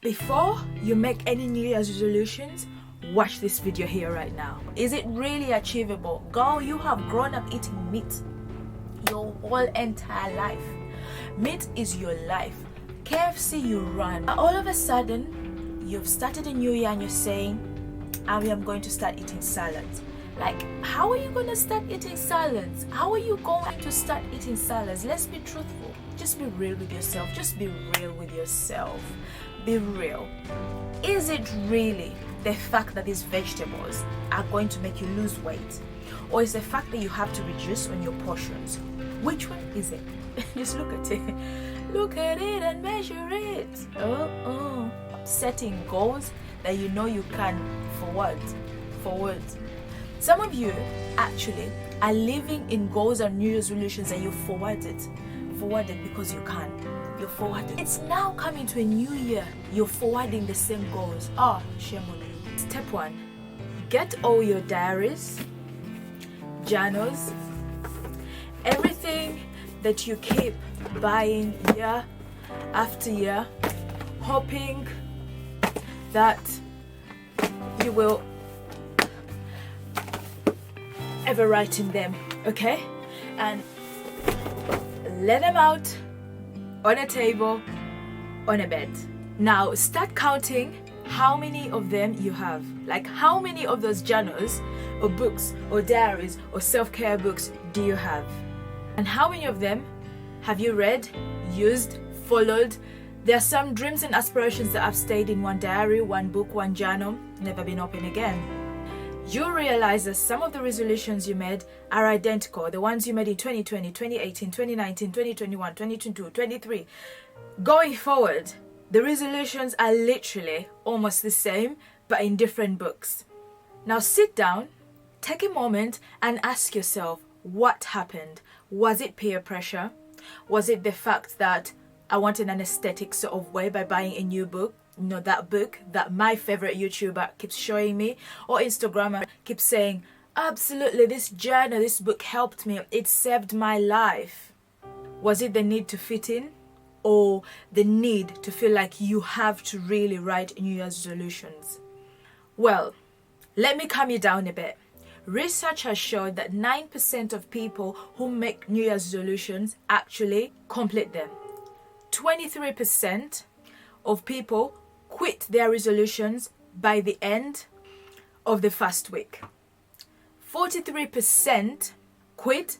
Before you make any New Year's resolutions, watch this video here right now. Is it really achievable? Girl, you have grown up eating meat your whole entire life. Meat is your life. KFC you run. All of a sudden, you've started a new year and you're saying, I am going to start eating salads. Like, how are you going to start eating salads? How are you going to start eating salads? Let's be truthful. Just be real with yourself. Just be real with yourself. Be real. Is it really the fact that these vegetables are going to make you lose weight? Or is the fact that you have to reduce on your portions? Which one is it? Just look at it. Look at it and measure it. Setting goals that you know you can forward. Some of you actually are living in goals and New Year's resolutions and you forwarded because you can. You're forwarding. It's now coming to a new year. You're forwarding the same goals. Shame on you. Step 1. Get all your diaries, journals, everything that you keep buying year after year, hoping that you will ever write in them, okay? And let them out on a table, on a bed. Now start counting how many of them you have. Like, how many of those journals or books or diaries or self-care books do you have? And how many of them have you read, used, followed? There are some dreams and aspirations that have stayed in one diary, one book, one journal, never been opened again. You realize that some of the resolutions you made are identical. The ones you made in 2020, 2018, 2019, 2021, 2022, 23. Going forward, the resolutions are literally almost the same, but in different books. Now sit down, take a moment and ask yourself, what happened? Was it peer pressure? Was it the fact that I wanted an aesthetic sort of way by buying a new book? That book that my favorite YouTuber keeps showing me, or Instagrammer keeps saying, absolutely, this journal, this book helped me, it saved my life. Was it the need to fit in, or the need to feel like you have to really write New Year's resolutions? Well, let me calm you down a bit. Research has showed that 9% of people who make New Year's resolutions actually complete them. 23% of people quit their resolutions by the end of the first week. 43% quit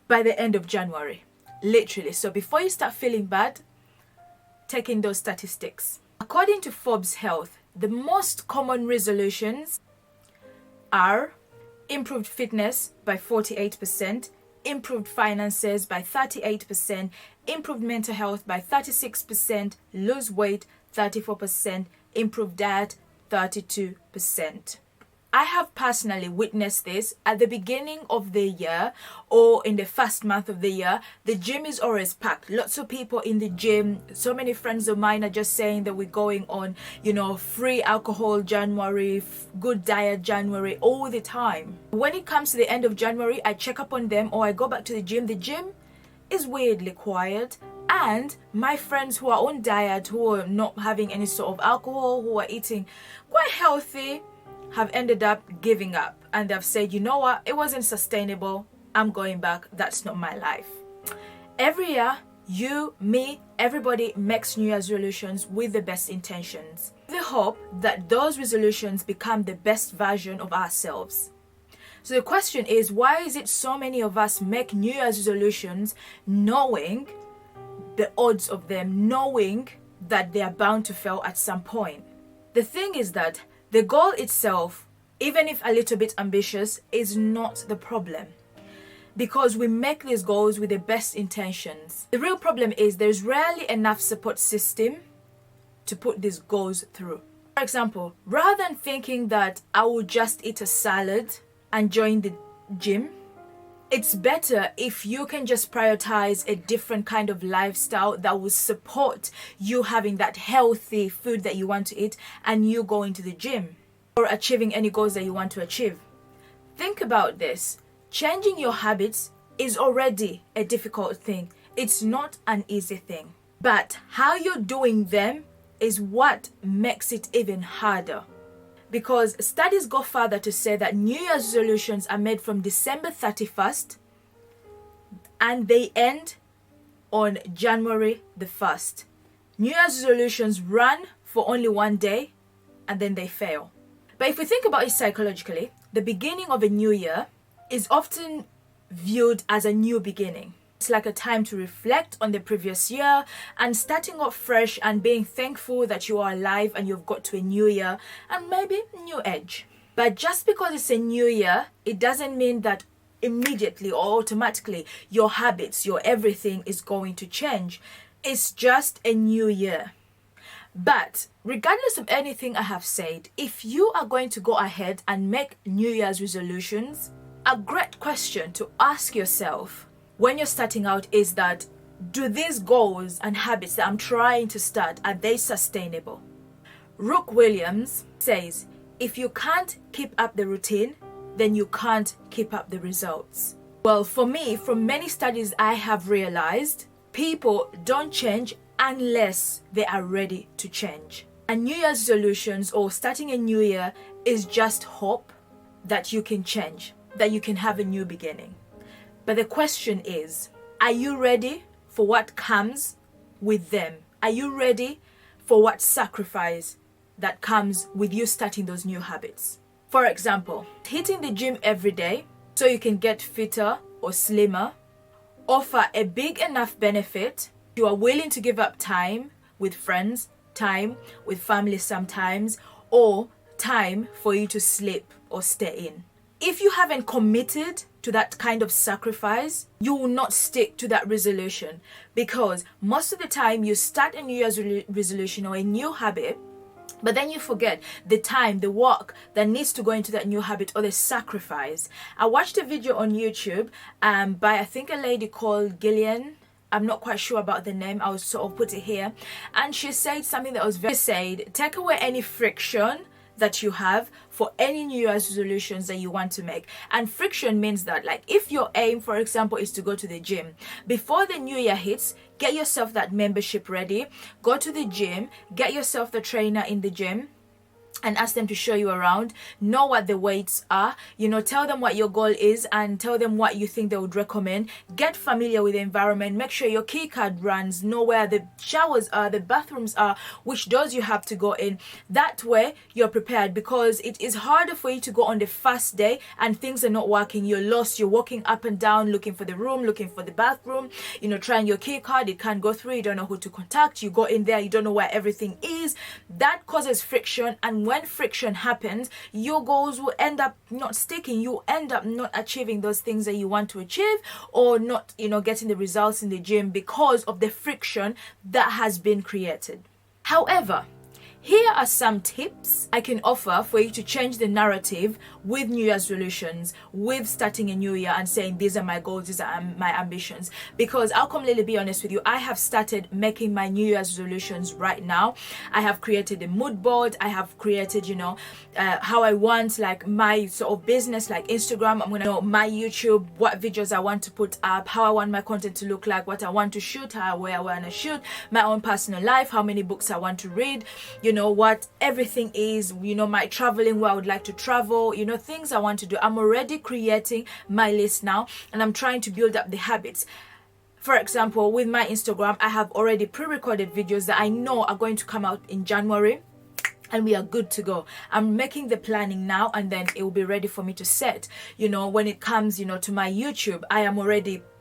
by the end of January. Literally. So before you start feeling bad, take in those statistics. According to Forbes Health, the most common resolutions are improved fitness by 48%, improved finances by 38%, improved mental health by 36%, lose weight 34%, improved diet 32%. I have personally witnessed this at the beginning of the year or in the first month of the year. The gym is always packed. Lots of people in the gym. So many friends of mine are just saying that we're going on, free alcohol January, good diet January, all the time. When it comes to the end of January, I check up on them or I go back to the gym. The gym is weirdly quiet. And my friends who are on diet, who are not having any sort of alcohol, who are eating quite healthy, have ended up giving up. And they've said, you know what, it wasn't sustainable. I'm going back. That's not my life. Every year, you, me, everybody makes New Year's resolutions with the best intentions. The hope that those resolutions become the best version of ourselves. So the question is, why is it so many of us make New Year's resolutions knowing the odds of them, knowing that they are bound to fail at some point? The thing is that the goal itself, even if a little bit ambitious, is not the problem, because we make these goals with the best intentions. The real problem is there's rarely enough support system to put these goals through. For example, rather than thinking that I will just eat a salad and join the gym, it's better if you can just prioritize a different kind of lifestyle that will support you having that healthy food that you want to eat and you going to the gym or achieving any goals that you want to achieve. Think about this. Changing your habits is already a difficult thing. It's not an easy thing. But how you're doing them is what makes it even harder. Because studies go further to say that New Year's resolutions are made from December 31st and they end on January the 1st. New Year's resolutions run for only one day and then they fail. But if we think about it psychologically, the beginning of a new year is often viewed as a new beginning. It's like a time to reflect on the previous year and starting off fresh and being thankful that you are alive and you've got to a new year and maybe new edge. But just because it's a new year, it doesn't mean that immediately or automatically your habits, your everything is going to change. It's just a new year. But regardless of anything I have said, if you are going to go ahead and make New Year's resolutions, a great question to ask yourself when you're starting out is that, do these goals and habits that I'm trying to start, are they sustainable? Rook Williams says, if you can't keep up the routine, then you can't keep up the results. Well, for me, from many studies I have realized, people don't change unless they are ready to change. And New Year's resolutions or starting a new year is just hope that you can change, that you can have a new beginning. But the question is, are you ready for what comes with them? Are you ready for what sacrifice that comes with you starting those new habits? For example, hitting the gym every day so you can get fitter or slimmer offer a big enough benefit. You are willing to give up time with friends, time with family sometimes, or time for you to sleep or stay in. If you haven't committed to that kind of sacrifice, you will not stick to that resolution, because most of the time you start a New Year's resolution or a new habit, but then you forget the time, the work that needs to go into that new habit or the sacrifice. I watched a video on YouTube by I think a lady called Gillian. I'm not quite sure about the name. I'll sort of put it here. And she said something that was very said, take away any friction that you have for any New Year's resolutions that you want to make. And friction means that, like, if your aim, for example, is to go to the gym, before the new year hits, get yourself that membership ready, go to the gym, get yourself the trainer in the gym, and ask them to show you around, know what the weights are, tell them what your goal is and tell them what you think they would recommend. Get familiar with the environment, make sure your key card runs, know where the showers are, the bathrooms are, which doors you have to go in. That way you're prepared, because it is harder for you to go on the first day and things are not working, you're lost, you're walking up and down looking for the room, looking for the bathroom, trying your key card, it can't go through, you don't know who to contact, you go in there, you don't know where everything is. That causes friction, and when friction happens, your goals will end up not sticking. You end up not achieving those things that you want to achieve, or not, getting the results in the gym because of the friction that has been created. However, here are some tips I can offer for you to change the narrative with New Year's resolutions, with starting a new year and saying, these are my goals, these are my ambitions. Because I'll completely be honest with you, I have started making my New Year's resolutions right now. I have created a mood board. I have created, how I want, like, my sort of business, like Instagram. I'm going to know my YouTube, what videos I want to put up, how I want my content to look like, what I want to shoot, where I want to shoot, my own personal life, how many books I want to read, what everything is, my traveling, where I would like to travel, things I want to do. I'm already creating my list now, and I'm trying to build up the habits. For example, with my Instagram, I have already pre-recorded videos that I know are going to come out in January, and we are good to go. I'm making the planning now, and then it will be ready for me to set. When it comes, to my YouTube,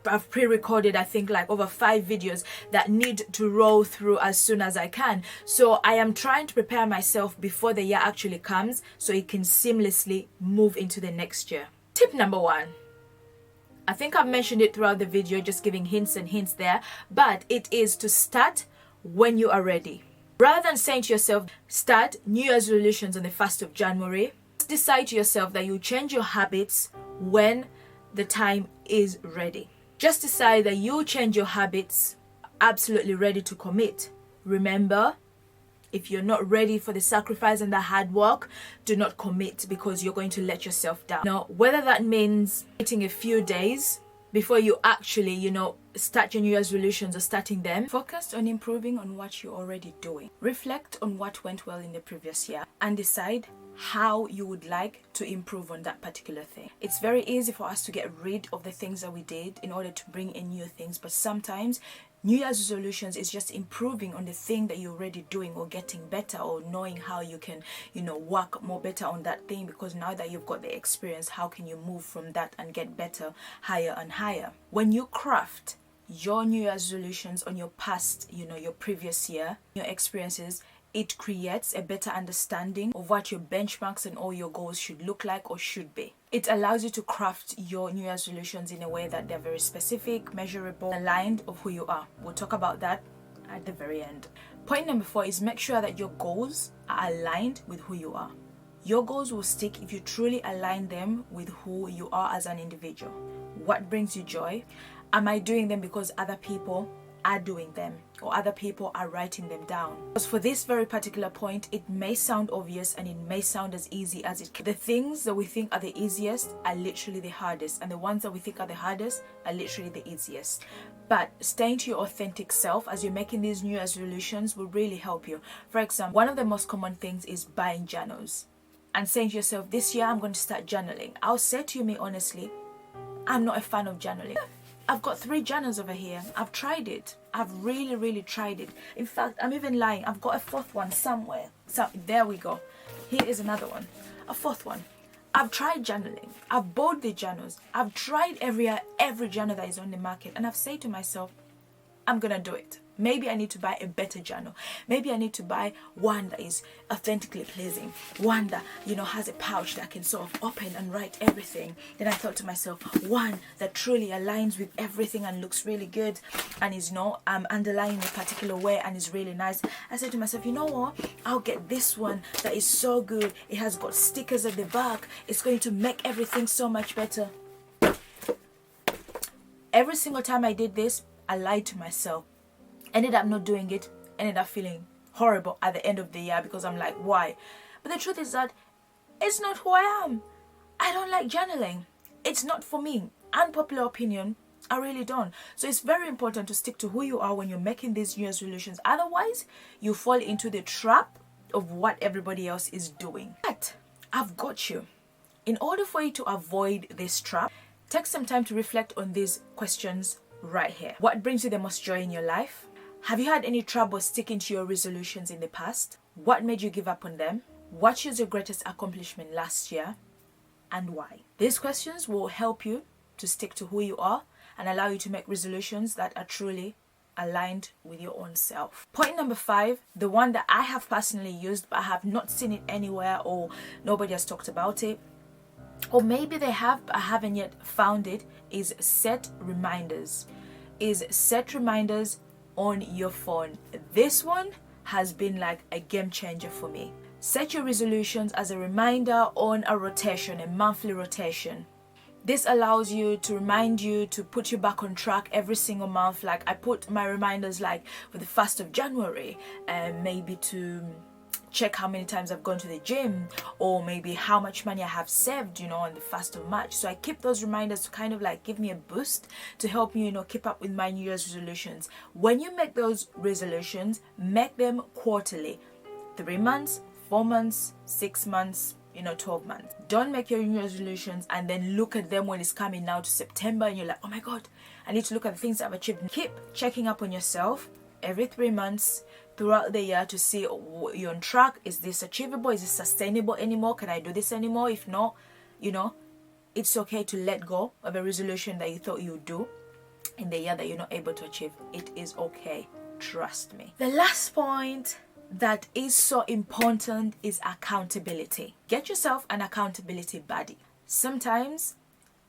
I've pre-recorded, I think, like over 5 videos that need to roll through as soon as I can. So I am trying to prepare myself before the year actually comes, so it can seamlessly move into the next year. Tip number 1. I think I've mentioned it throughout the video, just giving hints and hints there, but it is to start when you are ready. Rather than saying to yourself, start New Year's resolutions on the 1st of January, decide to yourself that you change your habits when the time is ready. Just decide that you change your habits, absolutely ready to commit. Remember, if you're not ready for the sacrifice and the hard work, do not commit, because you're going to let yourself down. Now, whether that means waiting a few days before you actually, start your New Year's resolutions or starting them. Focus on improving on what you're already doing. Reflect on what went well in the previous year and decide how you would like to improve on that particular thing. It's very easy for us to get rid of the things that we did in order to bring in new things, but sometimes New Year's resolutions is just improving on the thing that you're already doing, or getting better, or knowing how you can, work more better on that thing, because now that you've got the experience, how can you move from that and get better, higher and higher? When you craft your New Year's resolutions on your past, your previous year, your experiences, it creates a better understanding of what your benchmarks and all your goals should look like or should be. It allows you to craft your New Year's resolutions in a way that they're very specific, measurable, aligned of who you are. We'll talk about that at the very end. Point number 4 is make sure that your goals are aligned with who you are. Your goals will stick if you truly align them with who you are as an individual. What brings you joy? Am I doing them because other people are doing them, or other people are writing them down? Because for this very particular point, it may sound obvious and it may sound as easy as it can. The things that we think are the easiest are literally the hardest, and the ones that we think are the hardest are literally the easiest. But staying to your authentic self as you're making these New Year's resolutions will really help you. For example, one of the most common things is buying journals and saying to yourself, this year I'm going to start journaling. I'll say to me honestly, I'm not a fan of journaling. I've got 3 journals over here. I've tried it. I've really tried it. In fact, I'm even lying. I've got a 4th one somewhere. So there we go. Here is another one. A 4th one. I've tried journaling. I've bought the journals. I've tried every journal that is on the market. And I've said to myself, I'm going to do it. Maybe I need to buy a better journal. Maybe I need to buy one that is authentically pleasing. One that, has a pouch that I can sort of open and write everything. Then I thought to myself, one that truly aligns with everything and looks really good and is, underlying a particular way and is really nice. I said to myself, you know what? I'll get this one that is so good. It has got stickers at the back. It's going to make everything so much better. Every single time I did this, I lied to myself. Ended up not doing it, ended up feeling horrible at the end of the year because I'm like, why? But the truth is that it's not who I am. I don't like journaling. It's not for me. Unpopular opinion, I really don't. So it's very important to stick to who you are when you're making these New Year's resolutions. Otherwise, you fall into the trap of what everybody else is doing. But I've got you. In order for you to avoid this trap, take some time to reflect on these questions right here. What brings you the most joy in your life? Have you had any trouble sticking to your resolutions in the past? What made you give up on them? What was your greatest accomplishment last year? And why? These questions will help you to stick to who you are and allow you to make resolutions that are truly aligned with your own self. Point number 5, the one that I have personally used but I have not seen it anywhere, or nobody has talked about it, or maybe they have but I haven't yet found it, is set reminders. On your phone. This one has been like a game changer for me. Set your resolutions as a reminder on a rotation, a monthly rotation. This allows you to remind you to put you back on track every single month. Like I put my reminders like for the 1st of January and maybe to check how many times I've gone to the gym, or maybe how much money I have saved, on the 1st of March. So I keep those reminders to kind of like give me a boost to help me, keep up with my New Year's resolutions. When you make those resolutions, make them quarterly. 3 months, 4 months, 6 months, 12 months. Don't make your New Year's resolutions and then look at them when it's coming now to September and you're like, oh my God, I need to look at the things I've achieved. Keep checking up on yourself every 3 months throughout the year to see you're on track. Is this achievable? Is this sustainable anymore? Can I do this anymore? If not, it's okay to let go of a resolution that you thought you would do in the year that you're not able to achieve. It is okay. Trust me. The last point that is so important is accountability. Get yourself an accountability buddy. Sometimes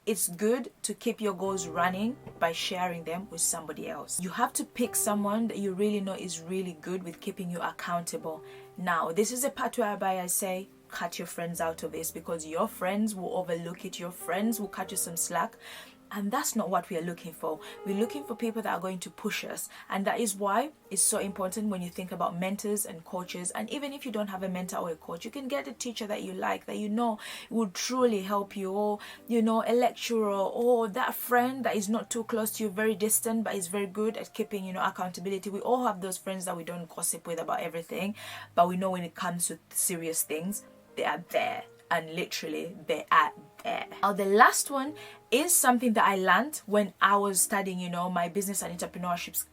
it's good to keep your goals running by sharing them with somebody else. You have to pick someone that you really know is really good with keeping you accountable. Now, this is a part whereby I say, cut your friends out of this, because your friends will overlook it. Your friends will cut you some slack. And that's not what we are looking for. We're looking for people that are going to push us. And that is why it's so important when you think about mentors and coaches. And even if you don't have a mentor or a coach, you can get a teacher that you like, that you know will truly help you, or, you know, a lecturer, or that friend that is not too close to you, very distant, but is very good at keeping, you know, accountability. We all have those friends that we don't gossip with about everything, but we know when it comes to serious things, they are there. And literally they are there. Now the last one is something that I learned when I was studying, you know, my business and entrepreneurship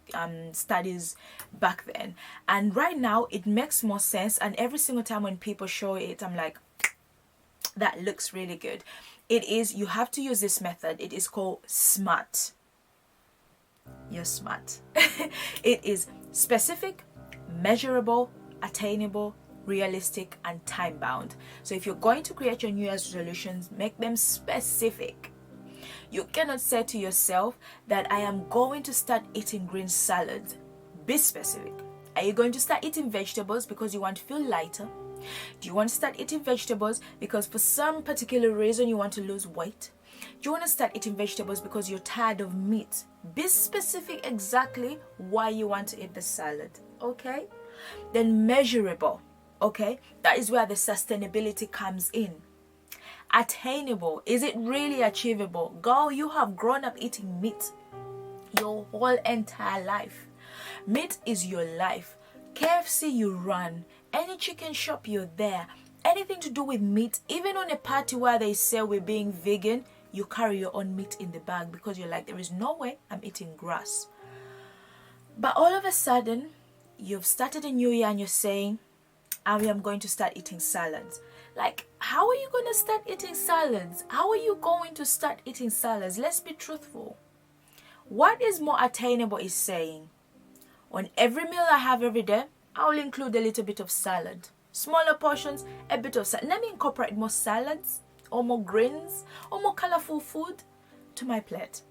studies back then. And right now it makes more sense. And every single time when people show it, I'm like, that looks really good. It is, you have to use this method. It is called SMART. You're smart. It is specific, measurable, attainable, realistic, and time bound. So if you're going to create your New Year's resolutions, make them specific. You cannot say to yourself that I am going to start eating green salads. Be specific. Are you going to start eating vegetables because you want to feel lighter? Do you want to start eating vegetables because for some particular reason you want to lose weight? Do you want to start eating vegetables because you're tired of meat? Be specific exactly why you want to eat the salad, okay? Then measurable. Okay, that is where the sustainability comes in. Attainable. Is it really achievable? Girl, you have grown up eating meat your whole entire life. Meat is your life. KFC, you run. Any chicken shop, you're there. Anything to do with meat, even on a party where they say we're being vegan, you carry your own meat in the bag because you're like, there is no way I'm eating grass. But all of a sudden, you've started a new year and you're saying, I am going to start eating salads. Like, how are you going to start eating salads? How are you going to start eating salads? Let's be truthful. What is more attainable is saying, on every meal I have every day, I will include a little bit of salad. Smaller portions, a bit of salad. Let me incorporate more salads, or more greens, or more colorful food to my plate.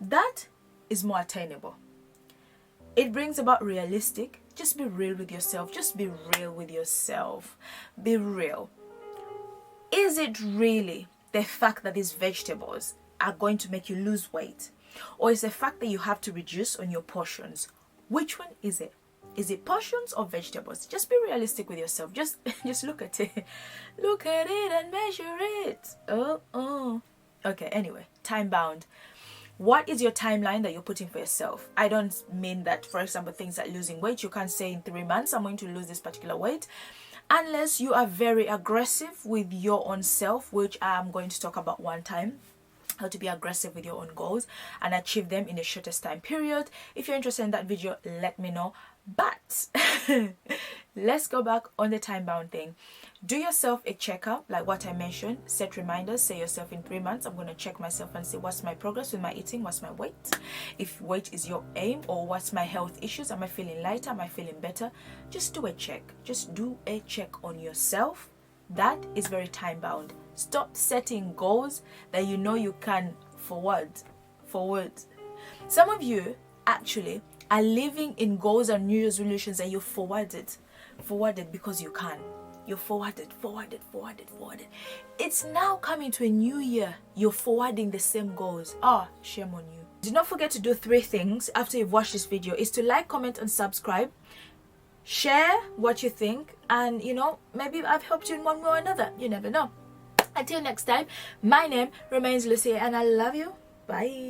That is more attainable. It brings about realistic. Just be real with yourself. Just be real with yourself. Be real. Is it really the fact that these vegetables are going to make you lose weight? Or is the fact that you have to reduce on your portions? Which one is it? Is it portions or vegetables? Just be realistic with yourself. Just look at it. Look at it and measure it. Okay, anyway, time bound. What is your timeline that you're putting for yourself? I don't mean that, for example, things like losing weight. You can't say in 3 months, I'm going to lose this particular weight. Unless you are very aggressive with your own self, which I'm going to talk about one time. How to be aggressive with your own goals and achieve them in the shortest time period. If you're interested in that video, let me know. But let's go back on the time bound thing. Do yourself a checkup, like what I mentioned. Set reminders. Say yourself in 3 months, I'm going to check myself and see what's my progress with my eating, what's my weight. If weight is your aim, or what's my health issues. Am I feeling lighter? Am I feeling better? Just do a check. Just do a check on yourself. That is very time bound. Stop setting goals that you know you can forward. Some of you actually are living in goals and New Year's resolutions that you forwarded because you can. You're forwarded. It's now coming to a new year. You're forwarding the same goals. Shame on you. Do not forget to do 3 things after you've watched this video. Is to like, comment, and subscribe. Share what you think, and maybe I've helped you in one way or another. You never know. Until next time, my name remains Lucy, and I love you. Bye.